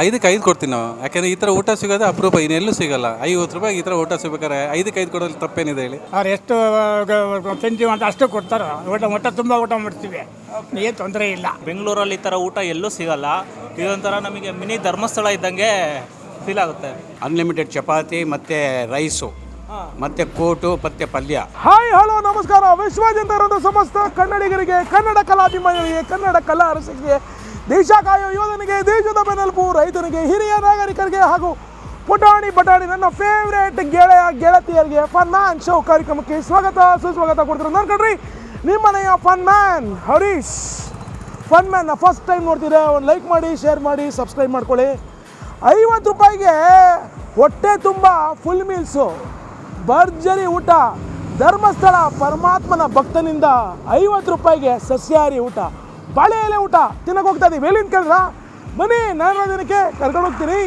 5ಕ್ಕೆ 5 ಕೊಡ್ತೀನಿ ನಾವು. ಯಾಕೆಂದರೆ ಈ ಥರ ಊಟ ಸಿಗೋದು ಅಪರೂಪ, ಇನ್ನೆಲ್ಲೂ ಸಿಗೋಲ್ಲ. 50 ರೂಪಾಯಿ ಈ ಥರ ಊಟ ಸಿಗ್ಬೇಕಾದ್ರೆ 5ಕ್ಕೆ 5 ಕೊಡೋದು ತಪ್ಪೇನಿದೆ ಹೇಳಿ? ಅವ್ರು ಎಷ್ಟು ತಿಂತೀವಿ ಅಂತ ಅಷ್ಟು ಕೊಡ್ತಾರೆ. ಊಟ ತುಂಬ ಊಟ ಮಾಡ್ತೀವಿ, ಏನು ತೊಂದರೆ ಇಲ್ಲ. ಬೆಂಗಳೂರಲ್ಲಿ ಈ ಥರ ಊಟ ಎಲ್ಲೂ ಸಿಗಲ್ಲ. ಇದೊಂಥರ ನಮಗೆ ಮಿನಿ ಧರ್ಮಸ್ಥಳ ಇದ್ದಂಗೆ ಫೀಲ್ ಆಗುತ್ತೆ. ಅನ್ಲಿಮಿಟೆಡ್ ಚಪಾತಿ ಮತ್ತು ರೈಸು ಮತ್ತು ಕೋಟು ಮತ್ತು ಪಲ್ಯ. ಹಾಯ್ ಹಲೋ ನಮಸ್ಕಾರ. ವಿಶ್ವಾದ್ಯಂತ ಇರೋದು ಸಮಸ್ತ ಕನ್ನಡಿಗರಿಗೆ, ಕನ್ನಡ ಕಲಾಭಿಮಾನಿಗಳಿಗೆ, ಕನ್ನಡ ಕಲಾ ರಸಿಕರಿಗೆ, ದೇಶ ಕಾಯೋ ಯೋಧನಿಗೆ, ದೇಶದ ಬೆನ್ನೆಲುಬು ರೈತನಿಗೆ, ಹಿರಿಯ ನಾಗರಿಕರಿಗೆ ಹಾಗೂ ಪುಟಾಣಿ ಬಟಾಣಿ ನನ್ನ ಫೇವ್ರೇಟ್ ಗೆಳೆಯ ಗೆಳತಿಯರಿಗೆ ಫನ್ ಮ್ಯಾನ್ ಶೋ ಕಾರ್ಯಕ್ರಮಕ್ಕೆ ಸ್ವಾಗತ ಸುಸ್ವಾಗತ ಕೊಡ್ತಾರೆ. ನೋಡ್ಕೊಡ್ರಿ ನಿಮ್ಮ ಮನೆಯ ಫನ್ ಮ್ಯಾನ್ ಹರೀಶ್. ಫನ್ ಮ್ಯಾನ್ನ ಫಸ್ಟ್ ಟೈಮ್ ನೋಡ್ತೀರಾ, ಒಂದು ಲೈಕ್ ಮಾಡಿ, ಶೇರ್ ಮಾಡಿ, ಸಬ್ಸ್ಕ್ರೈಬ್ ಮಾಡ್ಕೊಳ್ಳಿ. 50 ರೂಪಾಯಿಗೆ ಹೊಟ್ಟೆ ತುಂಬ ಫುಲ್ ಮೀಲ್ಸು, ಭರ್ಜರಿ ಊಟ. ಧರ್ಮಸ್ಥಳ ಪರಮಾತ್ಮನ ಭಕ್ತನಿಂದ 50 ರೂಪಾಯಿಗೆ ಸಸ್ಯಾಹಾರಿ ಊಟ, ಬಾಳೆ ಎಲೆ ಊಟ ತಿನ್ನಕ್ಕೆ ಹೋಗ್ತಾ ಇದ್ದೀವಿ. ಎಲ್ಲಿಂದ ಕೇಳಿದ್ರ ಬನ್ನಿ, ನಾನು ದಿನಕ್ಕೆ ಕರ್ಕೊಂಡು ಹೋಗ್ತೀನಿ.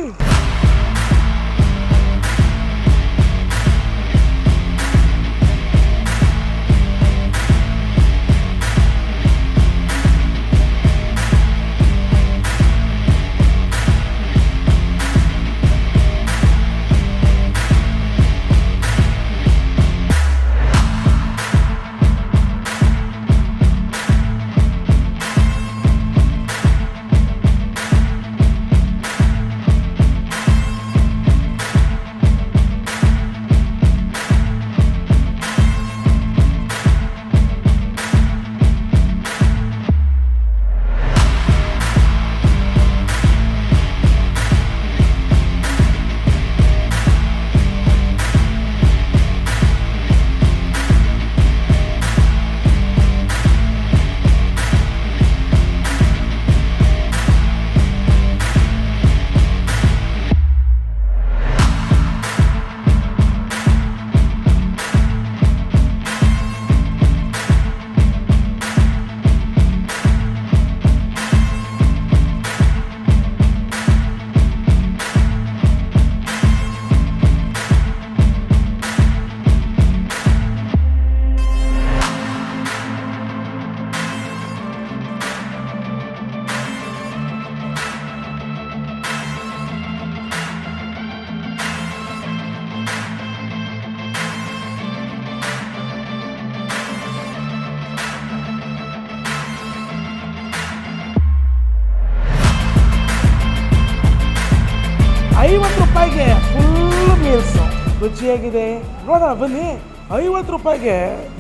ರೂಪಾಯಿಗೆ ಫುಲ್ ಮೀಲ್ಸು ರುಚಿಯಾಗಿದೆ ನೋಡೋಣ ಬನ್ನಿ. 50 ರೂಪಾಯಿಗೆ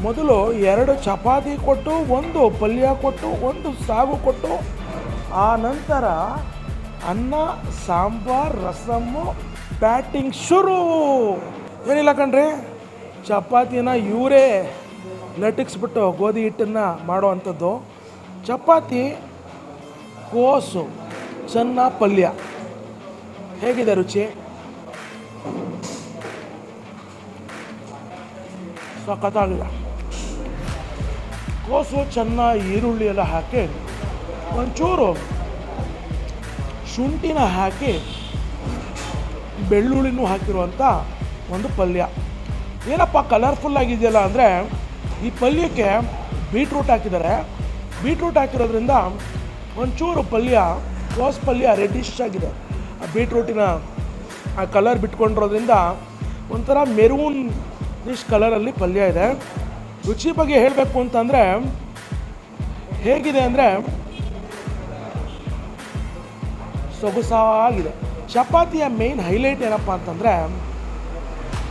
ಮೊದಲು 2 ಚಪಾತಿ ಕೊಟ್ಟು, 1 ಪಲ್ಯ ಕೊಟ್ಟು, 1 ಸಾಗು ಕೊಟ್ಟು, ಆ ನಂತರ ಅನ್ನ, ಸಾಂಬಾರ್, ರಸಮ್ಮು, ಬ್ಯಾಟಿಂಗ್ ಶುರು. ಏನಿಲ್ಲ ಕಣ್ರಿ, ಚಪಾತಿನ ಇವರೇ ಲಟ್ಟಿಸ್ಬಿಟ್ಟು ಗೋಧಿ ಹಿಟ್ಟನ್ನು ಮಾಡೋ ಅಂಥದ್ದು. ಚಪಾತಿ, ಕೋಸು, ಚೆನ್ನ ಪಲ್ಯ. ಹೇಗಿದೆ ರುಚಿ? ಸಖತ್ತಾಗಿದೆ. ಕೋಸು, ಚೆನ್ನ, ಈರುಳ್ಳಿ ಎಲ್ಲ ಹಾಕಿ, ಒಂಚೂರು ಶುಂಠಿನ ಹಾಕಿ, ಬೆಳ್ಳುಳ್ಳಿನೂ ಹಾಕಿರುವಂಥ ಒಂದು ಪಲ್ಯ. ಏನಪ್ಪ ಕಲರ್ಫುಲ್ ಆಗಿದೆಯಲ್ಲ ಅಂದರೆ, ಈ ಪಲ್ಯಕ್ಕೆ ಬೀಟ್ರೂಟ್ ಹಾಕಿದ್ದಾರೆ. ಬೀಟ್ರೂಟ್ ಹಾಕಿರೋದ್ರಿಂದ ಒಂಚೂರು ಪಲ್ಯ, ಕೋಸು ಪಲ್ಯ ರೆಡ್ಡಿಶ್ ಆಗಿದೆ. ಆ ಬೀಟ್ರೂಟಿನ ಆ ಕಲರ್ ಬಿಟ್ಕೊಂಡಿರೋದ್ರಿಂದ ಒಂಥರ ಮೆರೂನ್ ಇಶ್ ಕಲರಲ್ಲಿ ಪಲ್ಯ ಇದೆ. ರುಚಿ ಬಗ್ಗೆ ಹೇಳಬೇಕು ಅಂತಂದರೆ ಹೇಗಿದೆ ಅಂದರೆ ಸೊಗಸಾಗಿದೆ. ಚಪಾತಿಯ ಮೇನ್ ಹೈಲೈಟ್ ಏನಪ್ಪ ಅಂತಂದರೆ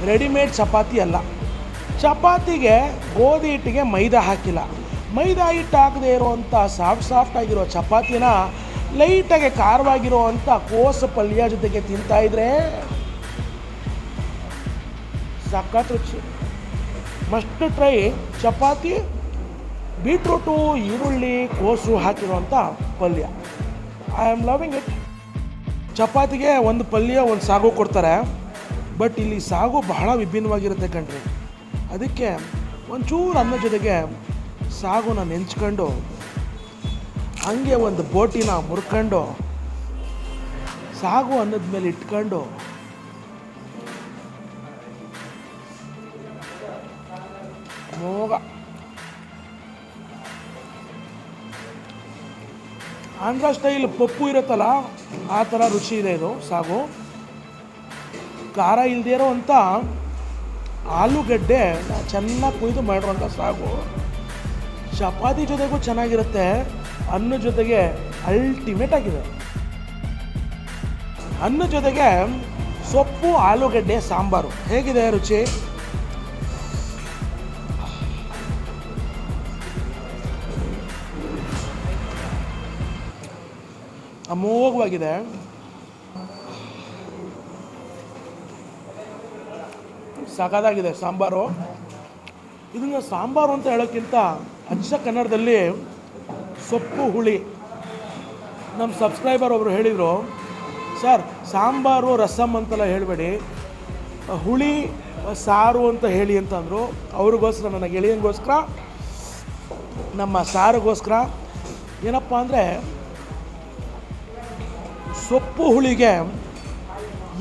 ರೆಡಿಮೇಡ್ ಚಪಾತಿ ಅಲ್ಲ. ಚಪಾತಿಗೆ ಗೋಧಿ ಹಿಟ್ಟಿಗೆ ಮೈದಾ ಹಾಕಿಲ್ಲ. ಮೈದಾ ಹಿಟ್ಟು ಹಾಕದೇ ಇರುವಂಥ ಸಾಫ್ಟ್ ಆಗಿರೋ ಚಪಾತಿನ ಲೈಟಾಗಿ ಖಾರವಾಗಿರುವಂಥ ಕೋಸು ಪಲ್ಯ ಜೊತೆಗೆ ತಿಂತಾಯಿದ್ರೆ ಸಖತ್ ರುಚಿ. ಮಸ್ಟ್ ಟ್ರೈ ಚಪಾತಿ, ಬೀಟ್ರೂಟು, ಈರುಳ್ಳಿ, ಕೋಸು ಹಾಕಿರುವಂಥ ಪಲ್ಯ. I am loving it. ಚಪಾತಿಗೆ 1 ಪಲ್ಯ, 1 ಸಾಗು ಕೊಡ್ತಾರೆ. ಬಟ್ ಇಲ್ಲಿ ಸಾಗು ಬಹಳ ವಿಭಿನ್ನವಾಗಿರುತ್ತೆ ಕಣ್ರಿ. ಅದಕ್ಕೆ ಒಂಚೂರು ಅನ್ನ ಜೊತೆಗೆ ಸಾಗುನ ನೆಂಚ್ಕೊಂಡು, ಹಂಗೆ ಒಂದು ಬೋಟಿನ ಮುರ್ಕೊಂಡು, ಸಾಗು ಅನ್ನದ ಮೇಲೆ ಇಟ್ಕೊಂಡು ಮೋಗ ಆಂಧ್ರ ಸ್ಟೈಲ್ ಪಪ್ಪು ಇರುತ್ತಲ್ಲ ಆ ಥರ ರುಚಿ ಇದೆ ಇದು ಸಾಗು. ಖಾರ ಇಲ್ಲದೇ ಇರೋವಂಥ ಆಲೂಗಡ್ಡೆ ಚೆನ್ನಾಗಿ ಕುಯ್ದು ಮಾಡಿರೋಂಥ ಸಾಗು ಚಪಾತಿ ಜೊತೆಗೂ ಚೆನ್ನಾಗಿರುತ್ತೆ, ಅನ್ನ ಜೊತೆಗೆ ಅಲ್ಟಿಮೇಟ್ ಆಗಿದೆ. ಅನ್ನ ಜೊತೆಗೆ ಸೊಪ್ಪು ಆಲೂಗಡ್ಡೆ ಸಾಂಬಾರು ಹೇಗಿದೆ ರುಚಿ? ಅಮೋಘವಾಗಿದೆ. ಸಖತ್ತಾಗಿದೆ ಸಾಂಬಾರು. ಇದನ್ನು ಸಾಂಬಾರು ಅಂತ ಹೇಳೋಕ್ಕಿಂತ ಅಚ್ಚ ಕನ್ನಡದಲ್ಲಿ ಸೊಪ್ಪು ಹುಳಿ. ನಮ್ಮ ಸಬ್ಸ್ಕ್ರೈಬರ್ ಒಬ್ಬರು ಹೇಳಿದರು, ಸರ್ ಸಾಂಬಾರು ರಸಮ್ ಅಂತೆಲ್ಲ ಹೇಳಬೇಡಿ, ಹುಳಿ ಸಾರು ಅಂತ ಹೇಳಿ ಅಂತಂದರು. ಅವ್ರಿಗೋಸ್ಕರ, ನನ್ನ ಗೆಳೆಯನಿಗೋಸ್ಕರ, ನಮ್ಮ ಸಾರಿಗೋಸ್ಕರ ಏನಪ್ಪ ಅಂದರೆ ಸೊಪ್ಪು ಹುಳಿಗೆ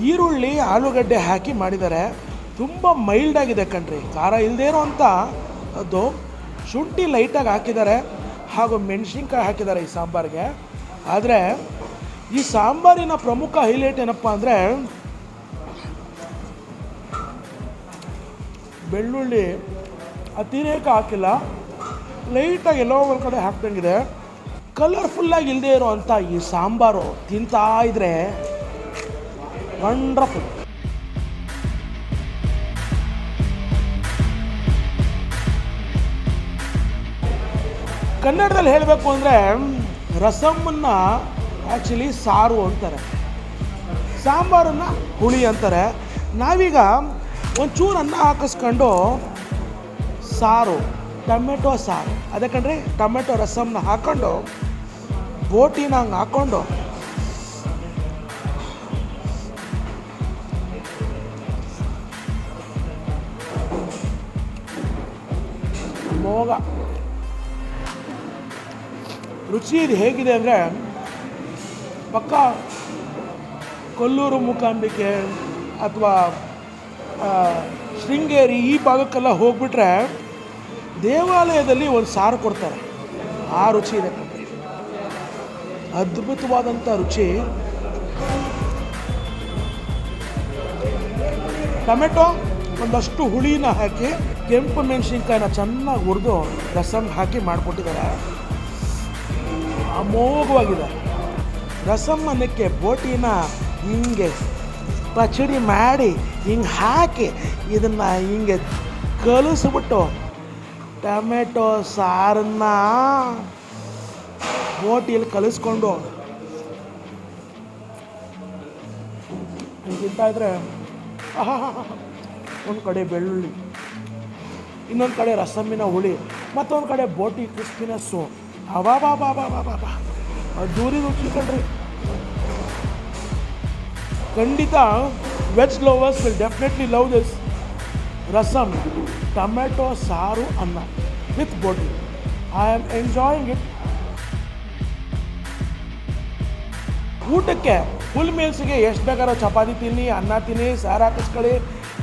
ಈರುಳ್ಳಿ ಆಲೂಗಡ್ಡೆ ಹಾಕಿ ಮಾಡಿದ್ದಾರೆ. ತುಂಬ ಮೈಲ್ಡಾಗಿದೆ ಕಣ್ರಿ, ಖಾರ ಇಲ್ಲದೇ ಇರೋವಂಥ ಅದು. ಶುಂಠಿ ಲೈಟಾಗಿ ಹಾಕಿದ್ದಾರೆ ಹಾಗೂ ಮೆಣಸಿನ್ಕಾಯಿ ಹಾಕಿದ್ದಾರೆ ಈ ಸಾಂಬಾರಿಗೆ. ಆದರೆ ಈ ಸಾಂಬಾರಿನ ಪ್ರಮುಖ ಹೈಲೈಟ್ ಏನಪ್ಪ ಅಂದರೆ ಬೆಳ್ಳುಳ್ಳಿ ಅತಿರೇಕ ಹಾಕಿಲ್ಲ, ಲೈಟಾಗಿ ಎಲ್ಲೋ ಒಂದು ಕಡೆ ಹಾಕ್ದಂಗಿದೆ. ಕಲರ್ಫುಲ್ಲಾಗಿ ಇಲ್ಲದೆ ಇರೋವಂಥ ಈ ಸಾಂಬಾರು ತಿಂತಾ ಇದ್ರೆ ವಂಡರ್ಫುಲ್. ಕನ್ನಡದಲ್ಲಿ ಹೇಳಬೇಕು ಅಂದರೆ ರಸಮ್ಮನ್ನು ಆ್ಯಕ್ಚುಲಿ ಸಾರು ಅಂತಾರೆ, ಸಾಂಬಾರನ್ನು ಹುಳಿ ಅಂತಾರೆ. ನಾವೀಗ ಒಂಚೂರು ಅನ್ನ ಹಾಕಿಸ್ಕೊಂಡು ಸಾರು, ಟೊಮೆಟೊ ಸಾರು, ಅದಕ್ಕಂದ್ರೆ ಟೊಮೆಟೊ ರಸಮ್ನ ಹಾಕ್ಕೊಂಡು ಬೋಟಿನ ಹಂಗೆ ಹಾಕ್ಕೊಂಡು ಮೋಗ ರುಚಿ ಇದು ಹೇಗಿದೆ ಅಂದರೆ ಪಕ್ಕ ಕೊಲ್ಲೂರು ಮೂಕಾಂಬಿಕೆ ಅಥವಾ ಶೃಂಗೇರಿ ಈ ಭಾಗಕ್ಕೆಲ್ಲ ಹೋಗ್ಬಿಟ್ರೆ ದೇವಾಲಯದಲ್ಲಿ ಒಂದು ಸಾರು ಕೊಡ್ತಾರೆ, ಆ ರುಚಿ ಇದೆ. ಅದ್ಭುತವಾದಂಥ ರುಚಿ. ಟೊಮೆಟೊ ಒಂದಷ್ಟು ಹುಳಿನ ಹಾಕಿ ಕೆಂಪು ಮೆಣಸಿನ್ಕಾಯಿನ ಚೆನ್ನಾಗಿ ಹುರಿದು ರಸಮ್ ಹಾಕಿ ಮಾಡಿಕೊಟ್ಟಿದ್ದಾರೆ, ಅಮೋಘವಾಗಿದೆ. ರಸಮ್ ಅನ್ನಕ್ಕೆ ಬೋಟಿನ ಹಿಂಗೆ ಪಚಡಿ ಮಾಡಿ ಹಿಂಗೆ ಹಾಕಿ ಇದನ್ನು ಹಿಂಗೆ ಕಲಿಸ್ಬಿಟ್ಟು ಟೊಮೆಟೊ ಸಾರನ್ನ ಬೋಟಿಯಲ್ಲಿ ಕಲಿಸ್ಕೊಂಡು ತಿಂತಾ ಇದ್ರೆ ಒಂದು ಕಡೆ ಬೆಳ್ಳುಳ್ಳಿ, ಇನ್ನೊಂದು ಕಡೆ ರಸಮ್ಮಿನ ಹುಳಿ, ಮತ್ತೊಂದು ಕಡೆ ಬೋಟಿ ಕ್ರಿಸ್ಪಿನೆಸ್ಸು. ಅವಾಬಾಬಾಬಾಬಾಬಾ ದೂರಿ ರುಚಿ ಕಣ್ರಿ. ಖಂಡಿತ veg lovers will definitely love this rasam tomato saaru anna with boti. I am enjoying it. ಊಟಕ್ಕೆ ಫುಲ್ ಮೀಲ್ಸ್ಗೆ ಎಷ್ಟು ಬೇಕಾದ್ರೂ ಚಪಾತಿ ತಿನ್ನಿ, ಅನ್ನ ತಿನ್ನಿ, ಸಾರು ಹಾಕಿಸ್ಕೊಳ್ಳಿ,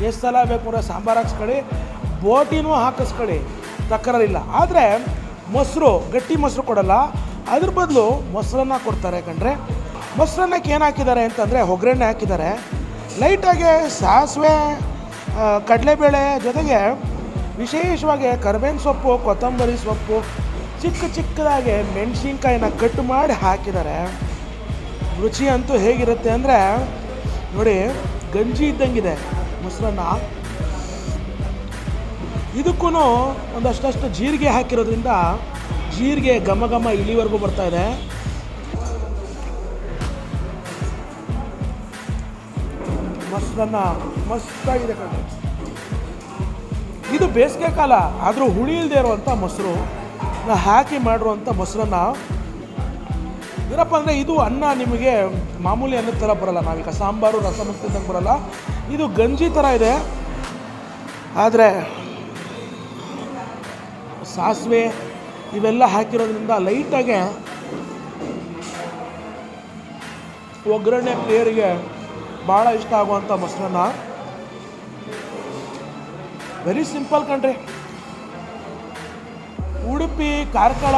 ಎಷ್ಟು ಸಲ ಬೇಕು ಅಂದರೆ ಸಾಂಬಾರು ಹಾಕಿಸ್ಕೊಳ್ಳಿ, ಬೋಟಿನೂ ಹಾಕಿಸ್ಕೊಳ್ಳಿ, ತಕರಾರಿಲ್ಲ. ಆದರೆ ಮೊಸರು, ಗಟ್ಟಿ ಮೊಸರು ಕೊಡಲ್ಲ, ಅದ್ರ ಬದಲು ಮೊಸರನ್ನ ಕೊಡ್ತಾರೆ ಕಣ್ರೆ. ಮೊಸರನ್ನಕ್ಕೆ ಏನು ಹಾಕಿದ್ದಾರೆ ಅಂತಂದರೆ ಒಗ್ಗರಣೆ ಹಾಕಿದ್ದಾರೆ, ಲೈಟಾಗಿ ಸಾಸಿವೆ, ಕಡಲೆಬೇಳೆ ಜೊತೆಗೆ ವಿಶೇಷವಾಗಿ ಕರಿಬೇವಿನ ಸೊಪ್ಪು, ಕೊತ್ತಂಬರಿ ಸೊಪ್ಪು, ಚಿಕ್ಕ ಚಿಕ್ಕದಾಗಿ ಮೆಣಸಿನ್ಕಾಯಿನ ಕಟ್ ಮಾಡಿ ಹಾಕಿದ್ದಾರೆ. ರುಚಿ ಅಂತೂ ಹೇಗಿರುತ್ತೆ ಅಂದರೆ ನೋಡಿ, ಗಂಜಿ ಇದ್ದಂಗಿದೆ ಮೊಸರನ್ನ. ಇದಕ್ಕೂ ಒಂದಷ್ಟು ಜೀರಿಗೆ ಹಾಕಿರೋದ್ರಿಂದ ಜೀರಿಗೆ ಘಮ ಘಮ ಇಲ್ಲಿವರೆಗೂ ಬರ್ತಾ ಇದೆ. ಮೊಸರನ್ನ ಮಸ್ತಾಗಿದೆ ಕಣ್ರಿ. ಇದು ಬೇಸಿಗೆ ಕಾಲ ಆದರೂ ಹುಳಿ ಇಲ್ಲದೆ ಇರುವಂಥ ಮೊಸರು ಹಾಕಿ ಮಾಡಿರುವಂಥ ಮೊಸರನ್ನ. ಏನಪ್ಪ ಅಂದರೆ ಇದು ಅನ್ನ ನಿಮಗೆ ಮಾಮೂಲಿ ಅನ್ನದ ಥರ ಬರೋಲ್ಲ, ನಾವೀಗ ಸಾಂಬಾರು ರಸಮ್ ತಿಂದಂಗೆ ಬರೋಲ್ಲ, ಇದು ಗಂಜಿ ಥರ ಇದೆ. ಆದರೆ ಸಾಸಿವೆ ಇವೆಲ್ಲ ಹಾಕಿರೋದ್ರಿಂದ ಲೈಟಾಗೆ ಒಗ್ಗರಣೆ ಪ್ಲೇಯರಿಗೆ ಭಾಳ ಇಷ್ಟ ಆಗುವಂಥ ಮೊಸರನ್ನ. ವೆರಿ ಸಿಂಪಲ್ ಕಣ್ರಿ. ಉಡುಪಿ, ಕಾರ್ಕಳ,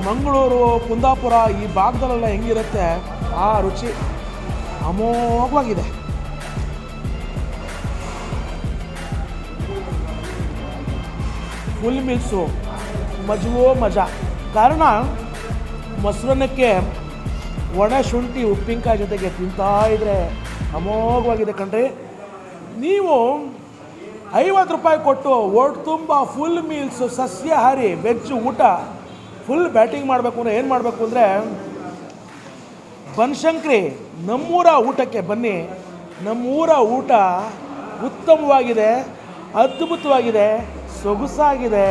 ಮಂಗಳೂರು, ಕುಂದಾಪುರ ಈ ಭಾಗದಲ್ಲೆಲ್ಲ ಹೆಂಗಿರುತ್ತೆ ಆ ರುಚಿ ಅಮೋಘವಾಗಿದೆ. ಫುಲ್ ಮಿಲ್ಸು ಮಜವೋ ಮಜಾ. ಕಾರಣ ಮೊಸರನ್ನಕ್ಕೆ ಒಣ ಶುಂಠಿ ಉಪ್ಪಿನಕಾಯಿ ಜೊತೆಗೆ ತಿಂತಾ ಇದ್ರೆ ಅಮೋಘವಾಗಿದೆ ಕಣ್ರಿ. ನೀವು 50 ರೂಪಾಯಿ ಕೊಟ್ಟು ಒಟ್ಟು ತುಂಬ ಫುಲ್ ಮೀಲ್ಸು ಸಸ್ಯಾಹಾರಿ ವೆಜ್ ಊಟ ಫುಲ್ ಬ್ಯಾಟಿಂಗ್ ಮಾಡಬೇಕು ಅಂದರೆ ಏನು ಮಾಡಬೇಕು ಅಂದರೆ ಬನಶಂಕರಿ ನಮ್ಮೂರ ಊಟಕ್ಕೆ ಬನ್ನಿ. ನಮ್ಮೂರ ಊಟ ಉತ್ತಮವಾಗಿದೆ, ಅದ್ಭುತವಾಗಿದೆ, ಸೊಗಸಾಗಿದೆ.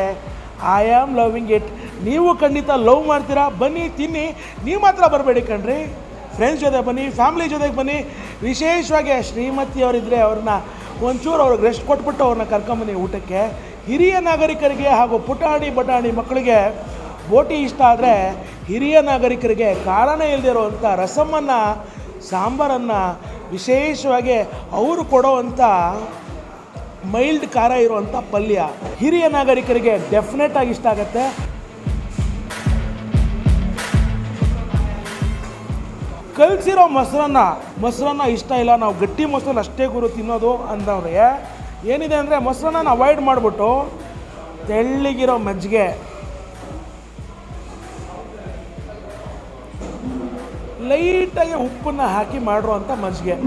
I am loving it. ನೀವು ಖಂಡಿತ ಲವ್ ಮಾಡ್ತೀರಾ, ಬನ್ನಿ ತಿನ್ನಿ. ನೀವು ಮಾತ್ರ ಬರಬೇಡಿ ಕಣ್ರಿ, ಫ್ರೆಂಡ್ಸ್ ಜೊತೆ ಬನ್ನಿ, ಫ್ಯಾಮಿಲಿ ಜೊತೆಗೆ ಬನ್ನಿ. ವಿಶೇಷವಾಗಿ ಶ್ರೀಮತಿಯವರಿದ್ದರೆ ಅವ್ರನ್ನ ಒಂಚೂರು ಅವ್ರಿಗೆ ರೆಸ್ಟ್ ಕೊಟ್ಬಿಟ್ಟು ಅವ್ರನ್ನ ಕರ್ಕೊಂಬನ್ನಿ ಊಟಕ್ಕೆ. ಹಿರಿಯ ನಾಗರಿಕರಿಗೆ ಹಾಗೂ ಪುಟಾಣಿ ಬಟಾಣಿ ಮಕ್ಕಳಿಗೆ ಬೋಟಿ ಇಷ್ಟ ಆದರೆ ಹಿರಿಯ ನಾಗರಿಕರಿಗೆ ಕಾರಣ ಇಲ್ಲದೆ ಇರೋವಂಥ ರಸಮನ್ನು, ಸಾಂಬಾರನ್ನು, ವಿಶೇಷವಾಗಿ ಅವರು ಕೊಡೋವಂಥ ಮೈಲ್ಡ್ ಖಾರ ಇರುವಂಥ ಪಲ್ಯ ಹಿರಿಯ ನಾಗರಿಕರಿಗೆ ಡೆಫಿನೆಟಾಗಿ ಇಷ್ಟ ಆಗುತ್ತೆ. ಕಲಸಿರೋ ಮೊಸರನ್ನ ಇಷ್ಟ ಇಲ್ಲ, ನಾವು ಗಟ್ಟಿ ಮೊಸರನ್ನ ಅಷ್ಟೇ ಗುರು ತಿನ್ನೋದು ಅಂದವ್ರಿಗೆ ಏನಿದೆ ಅಂದರೆ ಮೊಸರನ್ನ ಅವಾಯ್ಡ್ ಮಾಡಿಬಿಟ್ಟು ತೆಳ್ಳಗಿರೋ ಮಜ್ಜಿಗೆ, ಲೈಟಾಗಿ ಉಪ್ಪನ್ನು ಹಾಕಿ ಮಾಡಿರುವಂಥ ಮಜ್ಜಿಗೆ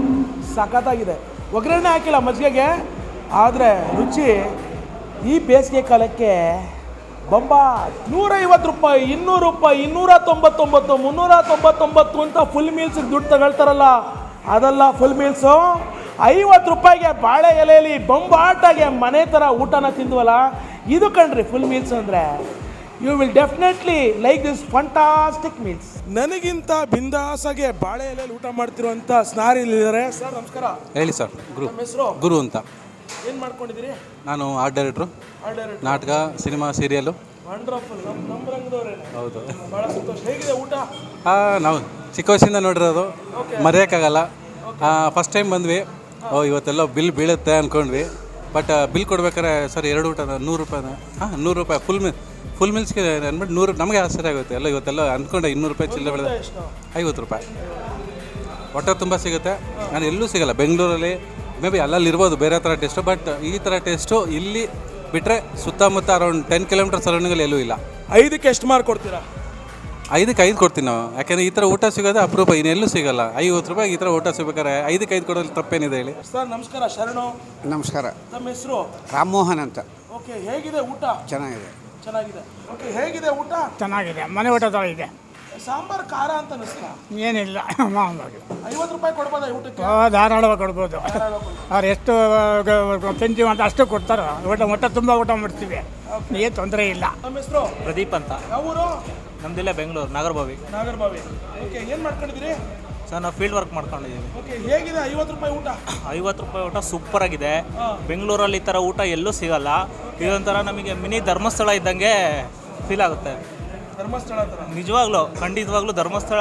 ಸಖತ್ತಾಗಿದೆ. ಒಗ್ಗರಣೆ ಹಾಕಿಲ್ಲ ಮಜ್ಜಿಗೆಗೆ, ಆದರೆ ರುಚಿ ಈ ಬೇಸಿಗೆ ಕಾಲಕ್ಕೆ ಬೊಂಬ. 150 ರೂಪಾಯಿ, 200 ರೂಪಾಯಿ, 299, 399 ಅಂತ ಫುಲ್ ಮೀಲ್ಸಿಗೆ ದುಡ್ಡು ತಗೊಳ್ತಾರಲ್ಲ, ಅದಲ್ಲ ಫುಲ್ ಮೀಲ್ಸು. 50 ರೂಪಾಯಿಗೆ ಬಾಳೆ ಎಲೆಯಲ್ಲಿ ಬೊಂಬಾಟಾಗೆ ಮನೆ ಥರ ಊಟನ ತಿಂದ್ವಲ್ಲ, ಇದು ಕಣ್ರಿ ಫುಲ್ ಮೀಲ್ಸ್ ಅಂದರೆ. You will definitely like this fantastic meals. ನನಗಿಂತ ಬಿಂದಾಸಾಗೆ ಬಾಳೆ ಎಲೆಯಲ್ಲಿ ಊಟ ಮಾಡ್ತಿರುವಂಥ ಸ್ನಾರಿಲಿದ್ದಾರೆ. ಸರ್ ನಮಸ್ಕಾರ. ಹೇಳಿ ಸರ್. ನಮ್ಮ ಹೆಸರು ಗುರು ಅಂತ. ಏನು ಮಾಡ್ಕೊಂಡಿದ್ದೀರಿ? ನಾನು ಆರ್ಟ್ ಡೈರೆಕ್ಟ್ರು, ನಾಟಕ, ಸಿನಿಮಾ, ಸೀರಿಯಲ್ಲು. ವಂಡರ್ಫುಲ್. ನಮ್ಮ ರಂಗದವ್ರೆ. ಹೌದು. ಭಾಳ ಸಂತೋಷ. ಹೇಗಿದೆ ಊಟ? ನಾವು ಚಿಕ್ಕ ವಯಸ್ಸಿಂದ ನೋಡಿರೋದು, ಮರೆಯೋಕ್ಕಾಗಲ್ಲ. ಫಸ್ಟ್ ಟೈಮ್ ಬಂದ್ವಿ, ಇವತ್ತೆಲ್ಲ ಬಿಲ್ ಬೀಳುತ್ತೆ ಅಂದ್ಕೊಂಡ್ವಿ. ಬಟ್ ಬಿಲ್ ಕೊಡ್ಬೇಕಾದ್ರೆ ಸರ್ 2 ಊಟ 100 ರೂಪಾಯಿನ. 100 ರೂಪಾಯಿ ಫುಲ್ ಮೀಲ್ಸ್ಗೆ ಅಂದ್ಬಿಟ್ಟು 100. ನಮಗೆ ಆಶ್ಚರ್ಯ ಆಗುತ್ತೆ. ಎಲ್ಲ ಇವತ್ತೆಲ್ಲ ಅಂದ್ಕೊಂಡೆ 200 ರೂಪಾಯಿ ಚಿಲ್ಲರೆ ಬೆಳೆದ 50 ರೂಪಾಯಿ. ಹೊಟ್ಟೆ ತುಂಬ ಸಿಗುತ್ತೆ. ನಾನು ಎಲ್ಲೂ ಸಿಗೋಲ್ಲ ಬೆಂಗಳೂರಲ್ಲಿ. ಮೇ ಬಿ ಅಲ್ಲಲ್ಲಿ ಇರ್ಬೋದು ಬೇರೆ ಥರ ಟೇಸ್ಟು, ಬಟ್ ಈ ಥರ ಟೇಸ್ಟು ಇಲ್ಲಿ ಬಿಟ್ಟರೆ ಸುತ್ತಮುತ್ತ ಅರೌಂಡ್ 10 ಕಿಲೋಮೀಟರ್ ಸರೌಂಡಿಂಗಲ್ಲಿ ಎಲ್ಲೂ ಇಲ್ಲ. 5ಕ್ಕೆ ಎಷ್ಟು ಮಾರ್ಕ್ ಕೊಡ್ತೀರಾ? 5ಕ್ಕೆ 5 ಕೊಡ್ತೀನಿ ನಾವು. ಯಾಕೆಂದರೆ ಈ ಥರ ಊಟ ಸಿಗೋದು ಅಪರೂಪ, ಇನ್ನೆಲ್ಲೂ ಸಿಗೋಲ್ಲ. 50 ರೂಪಾಯಿಗೆ ಈ ಥರ ಊಟ ಸಿಗ್ಬೇಕಾದ್ರೆ 5ಕ್ಕೆ 5 ಕೊಡೋದು ತಪ್ಪೇನಿದೆ ಹೇಳಿ? ಸರ್ ನಮಸ್ಕಾರ. ಶರಣು. ನಮಸ್ಕಾರ. ನಮ್ಮ ಹೆಸರು? ರಾಮಮೋಹನ್ ಅಂತ. ಓಕೆ. ಹೇಗಿದೆ ಊಟ? ಚೆನ್ನಾಗಿದೆ. ಚೆನ್ನಾಗಿದೆ. ಓಕೆ. ಹೇಗಿದೆ ಊಟ? ಚೆನ್ನಾಗಿದೆ, ಮನೆ ಊಟ ಥರ ಇದೆ. ಸಾಂಬಾರು ಖಾರ ಅಂತ ಅನಿಸ್ತಾ? ಏನಿಲ್ಲ, ಮಾಮೂಲಾಗಿ 50 ರೂಪಾಯಿ ಕೊಡ್ಬೋದಾ ಊಟಕ್ಕೆ? ಧಾರಾಳವಾಗಿ ಕೊಡ್ಬೋದು. ಅವ್ರು ಎಷ್ಟು ತಿಂತೀವಿ ಅಂತ ಅಷ್ಟು ಕೊಡ್ತಾರೆ. ಊಟ ತುಂಬ ಊಟ ಮಾಡ್ತೀವಿ, ಏನು ತೊಂದರೆ ಇಲ್ಲ. ನಮ್ಮ ಹೆಸರು? ಪ್ರದೀಪ್ ಅಂತ. ಯಾವ ಊರು? ನಮ್ದಿಲ್ಲ ಬೆಂಗಳೂರು, ನಾಗರಬಾವಿ. ಓಕೆ. ಏನು ಮಾಡ್ಕೊಂಡಿದ್ದೀರಿ? ಸರ್ ನಾವು ಫೀಲ್ಡ್ ವರ್ಕ್ ಮಾಡ್ಕೊಂಡಿದ್ದೀವಿ. ಓಕೆ. ಹೇಗಿದೆ 50 ರೂಪಾಯಿ ಊಟ? 50 ರೂಪಾಯಿ ಊಟ ಸೂಪರ್ ಆಗಿದೆ. ಬೆಂಗಳೂರಲ್ಲಿ ಈ ಥರ ಊಟ ಎಲ್ಲೂ ಸಿಗಲ್ಲ. ಇದೊಂಥರ ನಮಗೆ ಮಿನಿ ಧರ್ಮಸ್ಥಳ ಇದ್ದಂಗೆ ಫೀಲ್ ಆಗುತ್ತೆ. ಧರ್ಮಸ್ಥಳ ಥರ ನಿಜವಾಗ್ಲೂ, ಖಂಡಿತವಾಗ್ಲೂ ಧರ್ಮಸ್ಥಳ.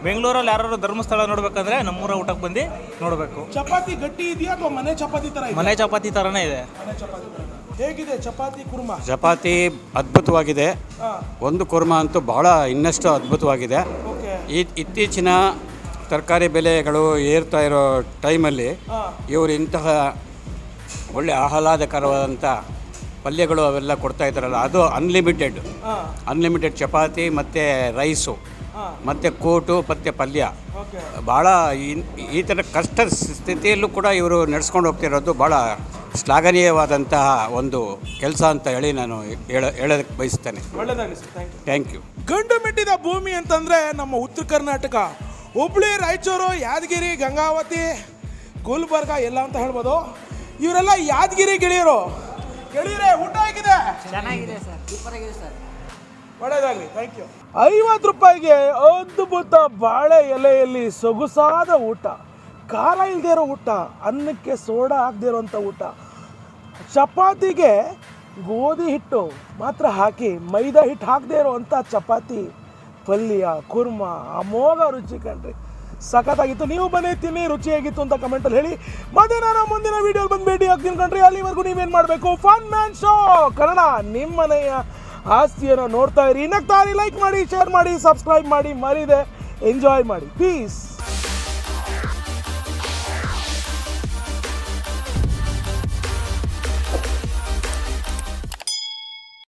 ಬೆಂಗಳೂರಲ್ಲಿ ಯಾರು ಧರ್ಮಸ್ಥಳ ನೋಡ್ಬೇಕಂದ್ರೆ ನಮ್ಮೂರ ಊಟಕ್ಕೆ ಬಂದು ನೋಡಬೇಕು. ಚಪಾತಿ ಗಟ್ಟಿ ಇದೆಯಾ ಅಥವಾ ಮನೆ ಚಪಾತಿ ಥರ ಇದೆ? ಮನೆ ಚಪಾತಿ ಥರನೇ ಇದೆ. ಮನೆ ಚಪಾತಿ ಥರ. ಹೇಗಿದೆ ಚಪಾತಿ ಕುರ್ಮಾ? ಚಪಾತಿ ಅದ್ಭುತವಾಗಿದೆ. ಒಂದು ಕುರ್ಮಾ ಅಂತೂ ಭಾಳ ಇನ್ನಷ್ಟು ಅದ್ಭುತವಾಗಿದೆ. ಓಕೆ. ಇತ್ತೀಚಿನ ತರಕಾರಿ ಬೆಲೆಗಳು ಏರ್ತಾ ಇರೋ ಟೈಮಲ್ಲಿ ಇವರು ಇಂತಹ ಒಳ್ಳೆ ಆಹ್ಲಾದಕರವಾದಂಥ ಪಲ್ಯಗಳು ಅವೆಲ್ಲ ಕೊಡ್ತಾ ಇದ್ದಾರಲ್ಲ, ಅದು ಅನ್ಲಿಮಿಟೆಡ್ ಚಪಾತಿ ಮತ್ತು ರೈಸು ಮತ್ತು ಕೂಟು ಮತ್ತು ಪಲ್ಯ ಭಾಳ ಈ ಥರ ಕಷ್ಟ ಸ್ಥಿತಿಯಲ್ಲೂ ಕೂಡ ಇವರು ನಡೆಸ್ಕೊಂಡು ಹೋಗ್ತಿರೋದು ಭಾಳ ಶ್ಲಾಘನೀಯವಾದಂತಹ ಒಂದು ಕೆಲಸ ಅಂತ ಹೇಳಿ ನಾನು ಹೇಳೋದಕ್ಕೆ ಬಯಸ್ತೇನೆ. ಒಳ್ಳೆಯದಾಗಲಿ ಸರ್. Thank you. ಗಂಡು ಮೆಟ್ಟಿದ ಭೂಮಿ ಅಂತಂದರೆ ನಮ್ಮ ಉತ್ತರ ಕರ್ನಾಟಕ, ಹುಬ್ಳಿ, ರಾಯಚೂರು, ಯಾದಗಿರಿ, ಗಂಗಾವತಿ, ಗುಲ್ಬರ್ಗ ಎಲ್ಲ ಅಂತ ಹೇಳ್ಬೋದು. ಇವರೆಲ್ಲ ಯಾದಗಿರಿ ಗೆಳೆಯರು. ಗೆಳೆಯರೇ, ಊಟ ಆಗಿದೆ? ಚೆನ್ನಾಗಿದೆ ಸರ್, ಸೂಪರ್ ಆಗಿದೆ ಸರ್. ಒಳ್ಳೆಯದಾಗಲಿ, ಥ್ಯಾಂಕ್ ಯು. 50 ರೂಪಾಯಿಗೆ ಅದ್ಭುತ ಬಾಳೆ ಎಲೆಯಲ್ಲಿ ಸೊಗಸಾದ ಊಟ, ಖಾರ ಇಲ್ಲದೆ ಇರೋ ಊಟ, ಅನ್ನಕ್ಕೆ ಸೋಡಾ ಹಾಕದೇ ಇರೋಂಥ ಊಟ, ಚಪಾತಿಗೆ ಗೋಧಿ ಹಿಟ್ಟು ಮಾತ್ರ ಹಾಕಿ ಮೈದಾ ಹಿಟ್ಟು ಹಾಕದೇ ಇರೋವಂಥ ಚಪಾತಿ, ಪಲ್ಯ, ಕುರ್ಮ, ಅಮೋಘ ರುಚಿ ಕಣ್ರಿ. ಸಖತ್ತಾಗಿತ್ತು. ನೀವು ಬನ್ನಿ ತಿನ್ನಿ, ರುಚಿಯಾಗಿತ್ತು ಅಂತ ಕಮೆಂಟಲ್ಲಿ ಹೇಳಿ. ಮತ್ತೆ ನಾನು ಮುಂದಿನ ವೀಡಿಯೋಲಿ ಬಂದು ಭೇಟಿ ಆಗ್ತೀನಿ ಕಣ್ರಿ. ಅಲ್ಲಿವರೆಗೂ ನೀವೇನು ಮಾಡಬೇಕು? ಫನ್ ಮ್ಯಾನ್ ಶೋ ಕನ್ನಡ, ನಿಮ್ಮ ಮನೆಯ ಆಸ್ತಿಯನ್ನು ನೋಡ್ತಾ ಇರಿ. ನಗ್ತಾ ಇರಿ, ಲೈಕ್ ಮಾಡಿ, ಶೇರ್ ಮಾಡಿ, ಸಬ್ಸ್ಕ್ರೈಬ್ ಮಾಡಿ, ಮರಿದೆ ಎಂಜಾಯ್ ಮಾಡಿ. ಪೀಸ್.